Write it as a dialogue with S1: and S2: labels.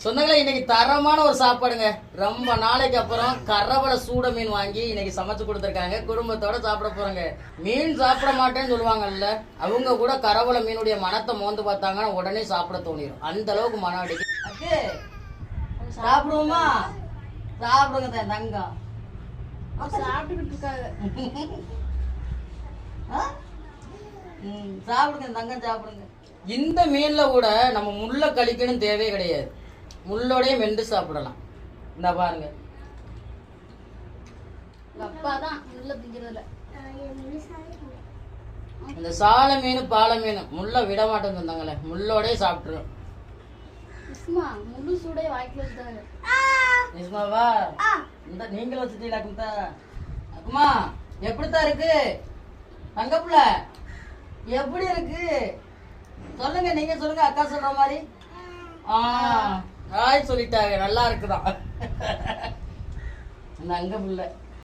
S1: சொந்தங்களே, இன்னைக்கு தரமான ஒரு சாப்பாடுங்க. ரொம்ப நாளைக்கு அப்புறம் கரவலை சூட மீன் வாங்கி இன்னைக்கு சமைச்சு கொடுத்துருக்காங்க. குடும்பத்தோட சாப்பிட போறோங்க. மீன் சாப்பிட மாட்டேன்னு சொல்லுவாங்கல்ல, அவங்க கூட கரவலை மீனுடைய மனத்தை மோந்து பார்த்தாங்கன்னா உடனே சாப்பிட தோணிடும். அந்த அளவுக்கு மனம் அடிக்கு. சாப்பிடுவோமா? சாப்பிடுங்க தங்கம்.
S2: சாப்பிட்டுக்கிட்டு இருக்காங்க.
S1: சாப்பிடுங்க தங்கம், சாப்பிடுங்க. இந்த மீன்ல கூட நம்ம முள்ள கழிக்கணும் தேவையே கிடையாது. முள்ளோடய மென்று சாப்பிடலாம். இந்த பாருங்க, இந்த சால மீன் பாலை மீன் முள்ள விட மாட்டேன் சொன்னாங்களே, முள்ளோடய சாப்பிட்டுரும்.
S2: முழு சூடே வாய்க்கு வச்சுட்டாங்க.
S1: நிஜமாவா? இந்த நீங்களும் வச்சுட்டீங்களா அக்குமா? அக்குமா எப்படித்தான் இருக்கு தங்கப்புல? எப்படி இருக்கு சொல்லுங்க, நீங்க சொல்லுங்க. அக்கா சொல்ற மாதிரி சொல்லிட்டாங்க. நல்லா இருக்குதான் அந்த அங்க புள்ள.